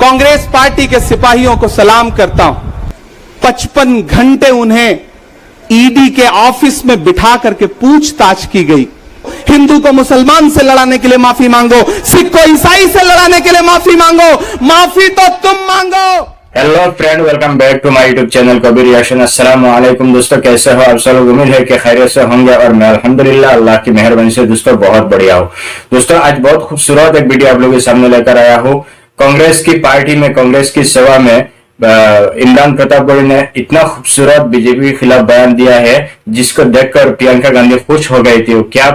Congress party के सिपाहियों को सलाम करता हूं। 55 घंटे उन्हें ईडी के ऑफिस में बिठा करके पूछताछ की गई। हिंदू को मुसलमान से लड़ाने के लिए माफी मांगो, सिख को ईसाई से लड़ाने के लिए माफी मांगो, माफी तो तुम मांगो। Hello friend, welcome back to my YouTube channel Kabir reaction. अस्सलाम वालेकुम दोस्तों, कैसे हो आप सब लोग? उम्मीद है कि खैरियत से होंगे और मैं अल्हम्दुलिल्लाह अल्लाह की मेहरबानी से दोस्तों बहुत बढ़िया हूं। दोस्तों आज बहुत खूबसूरत एक वीडियो आप लोगों के सामने लेकर आया हूं। कांग्रेस की पार्टी में, कांग्रेस की सभा में इमरान प्रतापगढ़ी ने इतना खूबसूरत बीजेपी के खिलाफ बयान दिया है जिसको देखकर प्रियंका गांधी खुश हो गई थी। वो क्या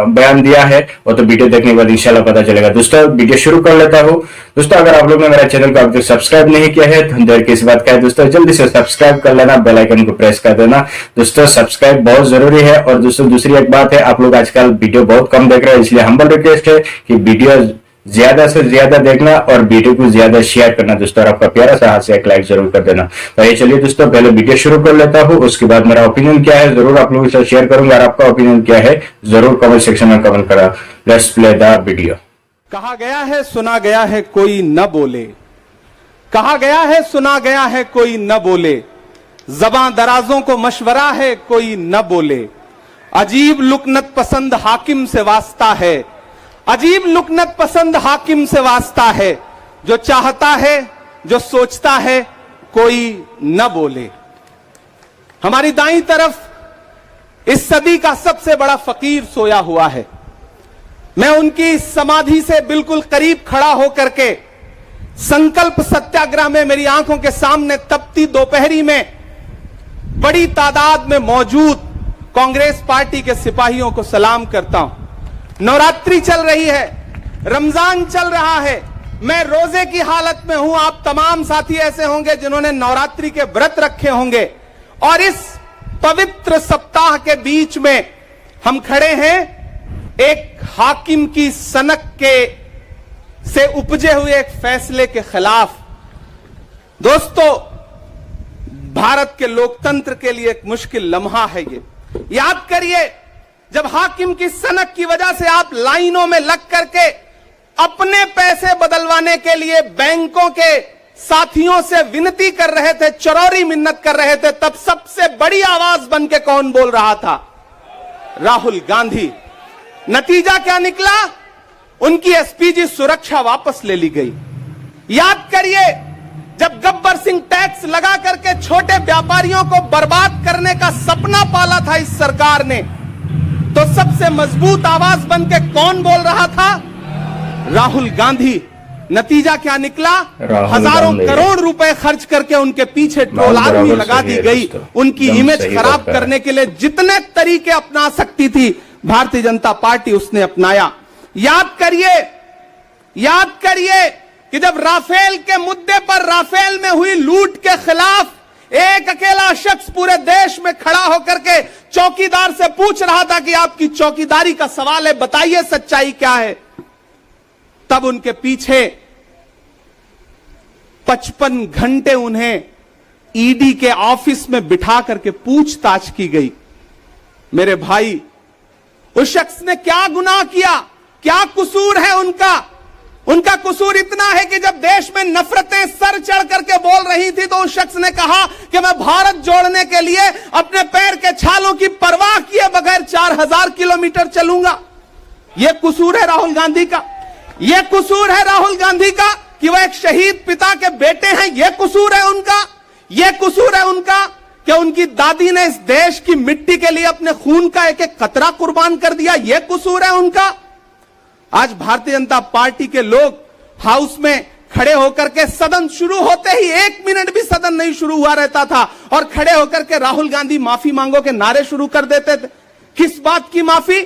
बयान दिया है वो तो वीडियो देखने के बाद इंशाल्लाह पता चलेगा। दोस्तों वीडियो शुरू कर लेता हूं। दोस्तों अगर आप लोग ने मेरा चैनल को अभी तक सब्सक्राइब नहीं किया है तो देर किस बात का है दोस्तों, जल्दी से सब्सक्राइब कर लेना, बेल आइकन को प्रेस कर देना। दोस्तों सब्सक्राइब बहुत जरूरी है। और दोस्तों दूसरी एक बात है, आप लोग आजकल वीडियो बहुत कम देख रहे हैं, इसलिए हम्बल रिक्वेस्ट है कि वीडियो ज्यादा से ज्यादा देखना और वीडियो को ज्यादा शेयर करना दोस्तों, और आपका प्यारा सा हाथ से एक लाइक जरूर कर देना। तो ये चलिए दोस्तों पहले वीडियो शुरू कर लेता हूँ, उसके बाद मेरा ओपिनियन क्या है जरूर आप लोगों के साथ शेयर करूंगा, और आपका ओपिनियन क्या है जरूर कमेंट सेक्शन में कमेंट करा। Let's play the video. कहा गया है सुना गया है कोई न बोले, कहा गया है सुना गया है कोई न बोले, ज़बां दराजों को मशवरा है कोई न बोले, अजीब लुकनत पसंद हाकिम से वास्ता है, अजीब लुकनत पसंद हाकिम से वास्ता है, जो चाहता है जो सोचता है कोई न बोले। हमारी दाईं तरफ इस सदी का सबसे बड़ा फकीर सोया हुआ है। मैं उनकी समाधि से बिल्कुल करीब खड़ा होकर के संकल्प सत्याग्रह में मेरी आंखों के सामने तपती दोपहरी में बड़ी तादाद में मौजूद कांग्रेस पार्टी के सिपाहियों को सलाम करता हूं। नवरात्रि चल रही है, रमजान चल रहा है, मैं रोजे की हालत में हूं। आप तमाम साथी ऐसे होंगे जिन्होंने नवरात्रि के व्रत रखे होंगे, और इस पवित्र सप्ताह के बीच में हम खड़े हैं एक हाकिम की सनक के से उपजे हुए एक फैसले के खिलाफ। दोस्तों भारत के लोकतंत्र के लिए एक मुश्किल लम्हा है ये। याद करिए, जब हाकिम की सनक की वजह से आप लाइनों में लग करके अपने पैसे बदलवाने के लिए बैंकों के साथियों से विनती कर रहे थे, चरौरी मिन्नत कर रहे थे, तब सबसे बड़ी आवाज बन के कौन बोल रहा था? राहुल गांधी। नतीजा क्या निकला? उनकी एसपीजी सुरक्षा वापस ले ली गई। याद करिए, जब गब्बर सिंह टैक्स लगा करके छोटे व्यापारियों को बर्बाद करने का सपना पाला था इस सरकार ने, तो सबसे मजबूत आवाज बन के कौन बोल रहा था? राहुल गांधी। नतीजा क्या निकला? हजारों करोड़ रुपए खर्च करके उनके पीछे ट्रोल आर्मी लगा दी गई। उनकी इमेज खराब करने के लिए जितने तरीके अपना सकती थी भारतीय जनता पार्टी उसने अपनाया। याद करिए कि जब राफेल के मुद्दे पर, राफेल में हुई लूट के खिलाफ एक अकेला शख्स पूरे देश में खड़ा होकर के चौकीदार से पूछ रहा था कि आपकी चौकीदारी का सवाल है, बताइए सच्चाई क्या है, तब उनके पीछे 55 घंटे उन्हें ईडी के ऑफिस में बिठा करके पूछताछ की गई। मेरे भाई, उस शख्स ने क्या गुनाह किया? क्या कसूर है उनका? उनका कसूर इतना है कि जब देश में नफरतें सर चढ़ करके बोल रही थी तो उस शख्स ने कहा कि मैं भारत जोड़ने के लिए अपने पैर के छालों की परवाह किए बगैर 4000 किलोमीटर चलूंगा। यह कसूर है राहुल गांधी का। यह कसूर है राहुल गांधी का कि वह एक शहीद पिता के बेटे हैं। यह कसूर है उनका। यह कसूर है उनका कि उनकी दादी ने इस देश की मिट्टी के लिए अपने खून का एक एक कतरा कुर्बान कर दिया। यह कसूर है उनका। आज भारतीय जनता पार्टी के लोग हाउस में खड़े होकर के, सदन शुरू होते ही 1 मिनट भी सदन नहीं शुरू हुआ रहता था, और खड़े होकर के राहुल गांधी माफी मांगो के नारे शुरू कर देते थे। किस बात की माफी?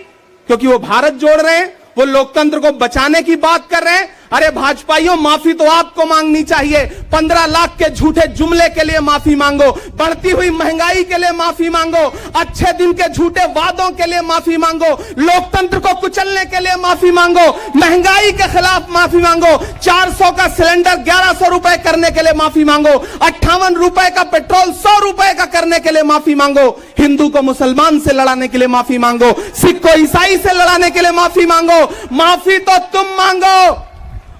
क्योंकि वो भारत जोड़ रहे हैं, वो लोकतंत्र को बचाने की बात कर रहे हैं। अरे भाजपाइयों, माफी तो आपको मांगनी चाहिए। 15 लाख के झूठे जुमले के लिए माफी मांगो, बढ़ती हुई महंगाई के लिए माफी मांगो, अच्छे दिन के झूठे वादों के लिए माफी मांगो, लोकतंत्र को कुचलने के लिए माफी मांगो, महंगाई के खिलाफ माफी मांगो, 400 का सिलेंडर 1100 रुपए करने के लिए माफी मांगो, 58 रुपए का पेट्रोल 100 रुपए का करने के लिए माफी मांगो, हिंदू को मुसलमान से लड़ाने के लिए माफी मांगो, सिख को ईसाई से लड़ाने के लिए माफी मांगो। माफी तो तुम मांगो।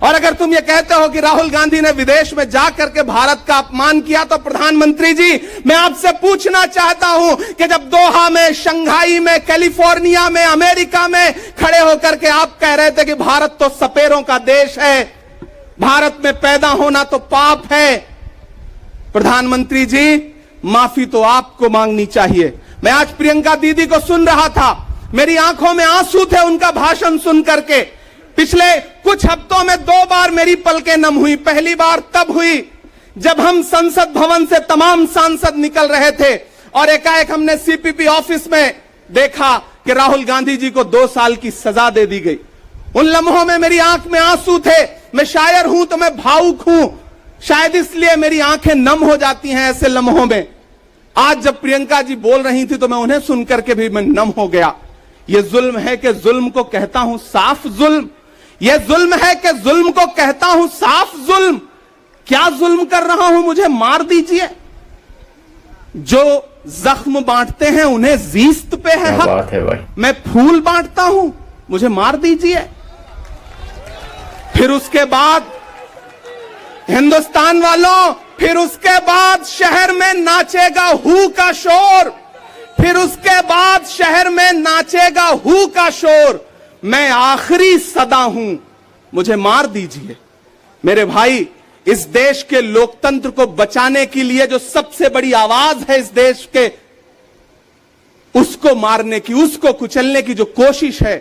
और अगर तुम ये कहते हो कि राहुल गांधी ने विदेश में जाकर के भारत का अपमान किया, तो प्रधानमंत्री जी मैं आपसे पूछना चाहता हूं कि जब दोहा में, शंघाई में, कैलिफोर्निया में, अमेरिका में खड़े होकर के आप कह रहे थे कि भारत तो सपेरों का देश है, भारत में पैदा होना तो पाप है, प्रधानमंत्री जी माफी तो आपको मांगनी चाहिए। मैं आज प्रियंका दीदी को सुन रहा था, मेरी आंखों में आंसू थे उनका भाषण सुन करके। पिछले कुछ हफ्तों में 2 बार मेरी पलकें नम हुई। पहली बार तब हुई जब हम संसद भवन से तमाम सांसद निकल रहे थे और एकाएक हमने सीपीपी ऑफिस में देखा कि राहुल गांधी जी को 2 साल की सजा दे दी गई। उन लम्हों में मेरी आंख में आंसू थे। मैं शायर हूं तो मैं भावुक हूं, शायद इसलिए मेरी आंखें नम हो जाती हैं ऐसे लम्हों में। आज जब प्रियंका जी बोल रही थी तो मैं उन्हें सुनकर के भी मैं नम हो गया। यह जुल्म है कि जुल्म को कहता हूं साफ जुल्म, यह जुल्म है कि जुल्म को कहता हूं साफ जुल्म। क्या जुल्म कर रहा हूं, मुझे मार दीजिए। जो जख्म बांटते हैं उन्हें जीस्त पे है हक। बात है भाई। मैं फूल बांटता हूं, मुझे मार दीजिए। फिर उसके बाद हिंदुस्तान वालों, फिर उसके बाद शहर में नाचेगा हू का शोर, फिर उसके बाद शहर में नाचेगा हू का शोर। मैं आखिरी सदा हूं, मुझे मार दीजिए। मेरे भाई, इस देश के लोकतंत्र को बचाने के लिए जो सबसे बड़ी आवाज है इस देश के, उसको मारने की, उसको कुचलने की जो कोशिश है,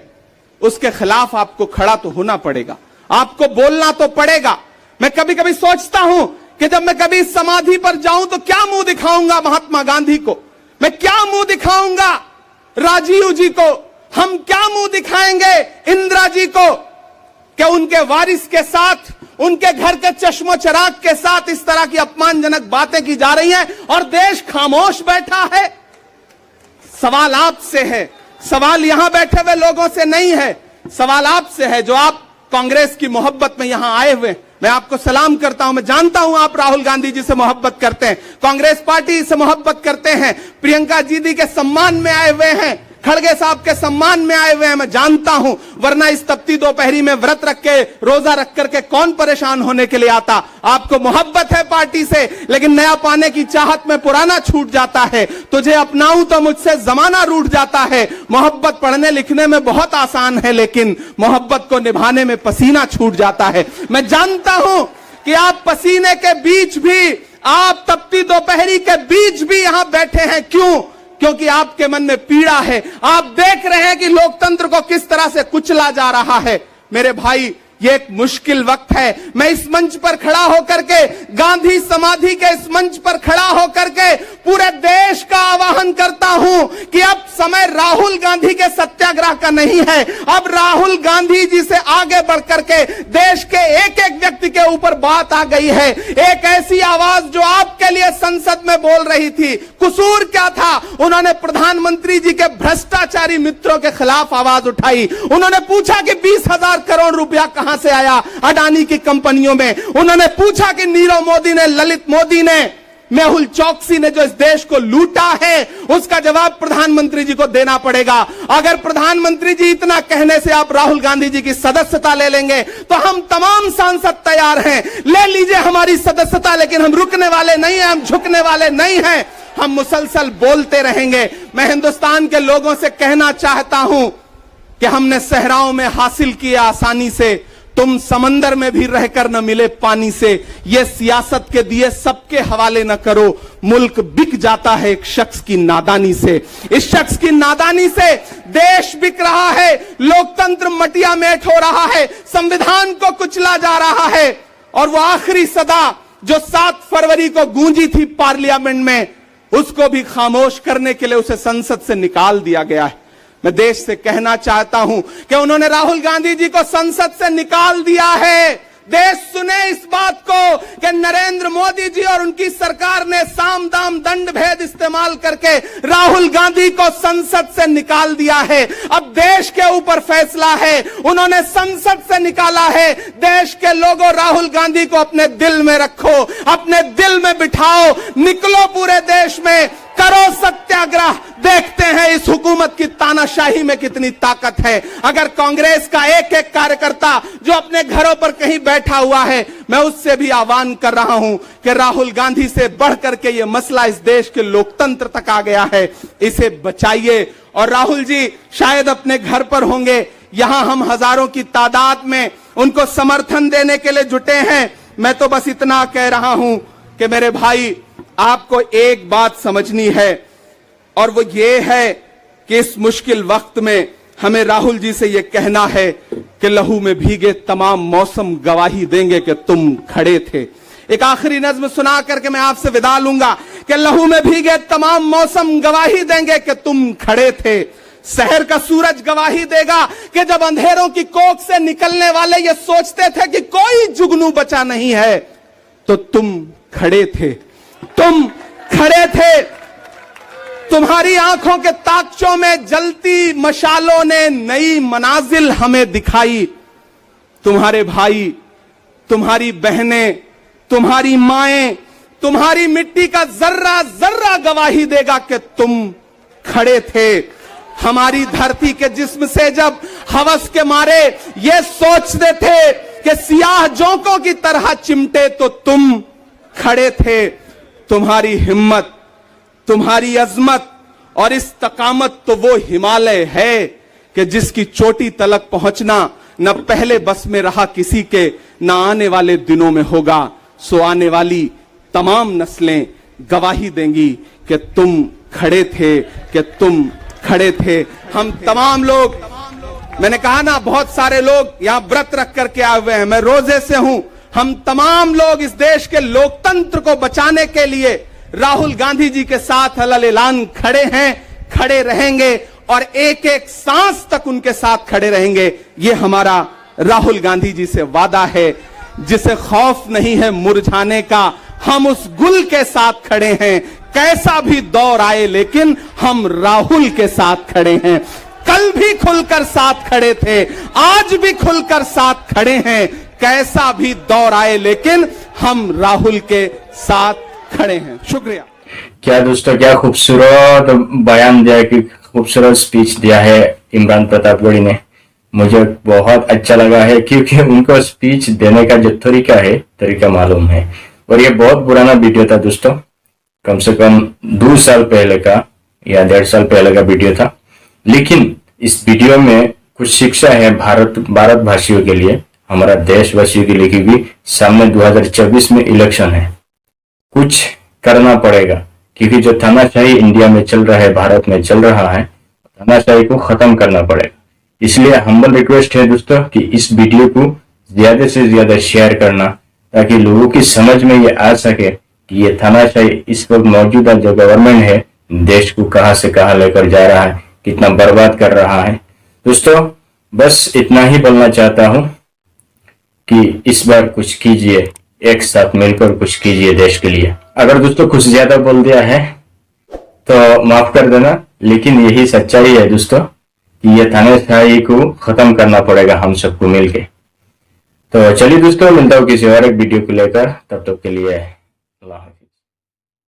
उसके खिलाफ आपको खड़ा तो होना पड़ेगा, आपको बोलना तो पड़ेगा। मैं कभी कभी सोचता हूं कि जब मैं कभी समाधि पर जाऊं तो क्या मुंह दिखाऊंगा महात्मा गांधी को, मैं क्या मुंह दिखाऊंगा राजीव जी को, हम क्या मुंह दिखाएंगे इंदिरा जी को, कि उनके वारिस के साथ, उनके घर के चश्मो चिराग के साथ इस तरह की अपमानजनक बातें की जा रही हैं और देश खामोश बैठा है। सवाल आपसे है, सवाल यहां बैठे हुए लोगों से नहीं है, सवाल आपसे है जो आप कांग्रेस की मोहब्बत में यहां आए हुए। मैं आपको सलाम करता हूं, मैं जानता हूं आप राहुल गांधी जी से मोहब्बत करते हैं, कांग्रेस पार्टी से मोहब्बत करते हैं, प्रियंका दीदी के सम्मान में आए हुए हैं, खड़गे साहब के सम्मान में आए हुए हैं, मैं जानता हूं। वरना इस तपती दोपहरी में व्रत रख के, रोजा रख करके कौन परेशान होने के लिए आता। आपको मोहब्बत है पार्टी से, लेकिन नया पाने की चाहत में पुराना छूट जाता है। तुझे अपनाऊं तो मुझसे जमाना रूठ जाता है। मोहब्बत पढ़ने लिखने में बहुत आसान है, लेकिन मोहब्बत को निभाने में पसीना छूट जाता है। मैं जानता हूं कि आप पसीने के बीच भी, आप तपती दोपहरी के बीच भी यहां बैठे हैं। क्यों? क्योंकि आपके मन में पीड़ा है। आप देख रहे हैं कि लोकतंत्र को किस तरह से कुचला जा रहा है। मेरे भाई, ये एक मुश्किल वक्त है। मैं इस मंच पर खड़ा होकर के, गांधी समाधि के इस मंच पर खड़ा होकर के पूरे देश का आह्वान करता हूं कि अब समय राहुल गांधी के सत्याग्रह का नहीं है। अब राहुल गांधी जी से आगे बढ़ करके देश के एक एक व्यक्ति के ऊपर बात आ गई है। एक ऐसी आवाज जो आपके लिए संसद में बोल रही थी, कसूर क्या था? उन्होंने प्रधानमंत्री जी के भ्रष्टाचारी मित्रों के खिलाफ आवाज उठाई। उन्होंने पूछा कि 20,000 करोड़ रुपया कहां से आया अडानी की कंपनियों में। उन्होंने पूछा कि नीरव मोदी ने, ललित मोदी ने, मेहुल चौकसी ने जो इस देश को लूटा है, उसका जवाब प्रधानमंत्री जी को देना पड़ेगा। अगर प्रधानमंत्री जी इतना कहने से आप राहुल गांधी जी की सदस्यता ले लेंगे तो हम तमाम सांसद तैयार हैं। ले लीजिए हमारी सदस्यता, लेकिन हम रुकने वाले नहीं हैं, हम झुकने वाले नहीं हैं। हम मुसलसल बोलते रहेंगे। मैं हिंदुस्तान के लोगों से कहना चाहता हूं कि हमने सहराओं में हासिल किया आसानी से, तुम समंदर में भी रहकर न मिले पानी से। ये सियासत के दिए सबके हवाले न करो, मुल्क बिक जाता है एक शख्स की नादानी से। इस शख्स की नादानी से देश बिक रहा है, लोकतंत्र मटिया मेट हो रहा है, संविधान को कुचला जा रहा है। और वो आखिरी सदा जो 7 फरवरी को गूंजी थी पार्लियामेंट में, उसको भी खामोश करने के लिए उसे संसद से निकाल दिया गया है। मैं देश से कहना चाहता हूं कि उन्होंने राहुल गांधी जी को संसद से निकाल दिया है। देश सुने इस बात को कि नरेंद्र मोदी जी और उनकी सरकार ने साम दाम दंड भेद इस्तेमाल करके राहुल गांधी को संसद से निकाल दिया है। अब देश के ऊपर फैसला है, उन्होंने संसद से निकाला है। देश के लोगों, राहुल गांधी को अपने दिल में रखो, अपने दिल में बिठाओ, निकलो पूरे देश में, करो सत्याग्रह, देखते हैं इस हुकूमत की तानाशाही में कितनी ताकत है। अगर कांग्रेस का एक एक कार्यकर्ता जो अपने घरों पर कहीं बैठा हुआ है, मैं उससे भी आह्वान कर रहा हूं कि राहुल गांधी से बढ़कर के यह मसला इस देश के लोकतंत्र तक आ गया है, इसे बचाइए। और राहुल जी शायद अपने घर पर होंगे, यहां हम हजारों की तादाद में उनको समर्थन देने के लिए जुटे हैं। मैं तो बस इतना कह रहा हूं कि मेरे भाई, आपको एक बात समझनी है, और वो ये है कि इस मुश्किल वक्त में हमें राहुल जी से ये कहना है कि लहू में भीगे तमाम मौसम गवाही देंगे कि तुम खड़े थे। एक आखिरी नज्म सुना करके मैं आपसे विदा लूंगा कि लहू में भीगे तमाम मौसम गवाही देंगे कि तुम खड़े थे। शहर का सूरज गवाही देगा कि जब अंधेरों की कोख से निकलने वाले ये सोचते थे कि कोई जुगनू बचा नहीं है, तो तुम खड़े थे, तुम खड़े थे। तुम्हारी आंखों के ताकचों में जलती मशालों ने नई मनाजिल हमें दिखाई। तुम्हारे भाई, तुम्हारी बहनें, तुम्हारी माएं, तुम्हारी मिट्टी का जर्रा जर्रा गवाही देगा कि तुम खड़े थे। हमारी धरती के जिस्म से जब हवस के मारे ये सोचते थे कि सियाह जोंकों की तरह चिमटे, तो तुम खड़े थे। तुम्हारी हिम्मत, तुम्हारी अजमत और इस्तकामत तो वो हिमालय है कि जिसकी चोटी तलक पहुंचना न पहले बस में रहा किसी के, न आने वाले दिनों में होगा। सो आने वाली तमाम नस्लें गवाही देंगी कि तुम खड़े थे, कि तुम खड़े थे। हम तमाम लोग, मैंने कहा ना, बहुत सारे लोग यहां व्रत रख करके आए हुए हैं, मैं रोजे से हूं। हम तमाम लोग इस देश के लोकतंत्र को बचाने के लिए राहुल गांधी जी के साथ अलल ऐलान खड़े हैं, खड़े रहेंगे और एक एक सांस तक उनके साथ खड़े रहेंगे। ये हमारा राहुल गांधी जी से वादा है, जिसे खौफ नहीं है मुरझाने का। हम उस गुल के साथ खड़े हैं, कैसा भी दौर आए, लेकिन हम राहुल के साथ खड़े हैं। कल भी खुलकर साथ खड़े थे, आज भी खुलकर साथ खड़े हैं। कैसा भी दौर आए, लेकिन हम राहुल के साथ खड़े हैं। शुक्रिया। क्या दोस्तों, क्या खूबसूरत बयान दिया, कि खूबसूरत स्पीच दिया है इमरान प्रतापगढ़ी ने। मुझे बहुत अच्छा लगा है, क्योंकि उनको स्पीच देने का जो तरीका है, तरीका मालूम है। और ये बहुत पुराना वीडियो था दोस्तों, कम से कम 2 साल पहले का या 1.5 साल पहले का वीडियो था। लेकिन इस वीडियो में कुछ शिक्षा है भारत भाषियों के लिए, हमारा देशवासियों के लिए, क्योंकि सामने 2024 में इलेक्शन है। कुछ करना पड़ेगा, क्योंकि जो तानाशाही इंडिया में चल रहा है, भारत में चल रहा है, तानाशाही को खत्म करना पड़ेगा। इसलिए हम्बल रिक्वेस्ट है दोस्तों कि इस वीडियो को ज्यादा से ज्यादा शेयर करना, ताकि लोगों की समझ में ये आ सके कि ये तानाशाही इस वक्त मौजूदा जो गवर्नमेंट है, देश को कहां से कहां लेकर जा रहा है, कितना बर्बाद कर रहा है। दोस्तों बस इतना ही बोलना चाहता हूं कि इस बार कुछ कीजिए, एक साथ मिलकर कुछ कीजिए देश के लिए। अगर दोस्तों कुछ ज्यादा बोल दिया है तो माफ कर देना, लेकिन यही सच्चाई है दोस्तों कि ये तानाशाही को खत्म करना पड़ेगा हम सबको मिलके। तो चलिए दोस्तों, मिलता हूँ किसी और एक वीडियो को लेकर, तब तक के लिए अल्लाह।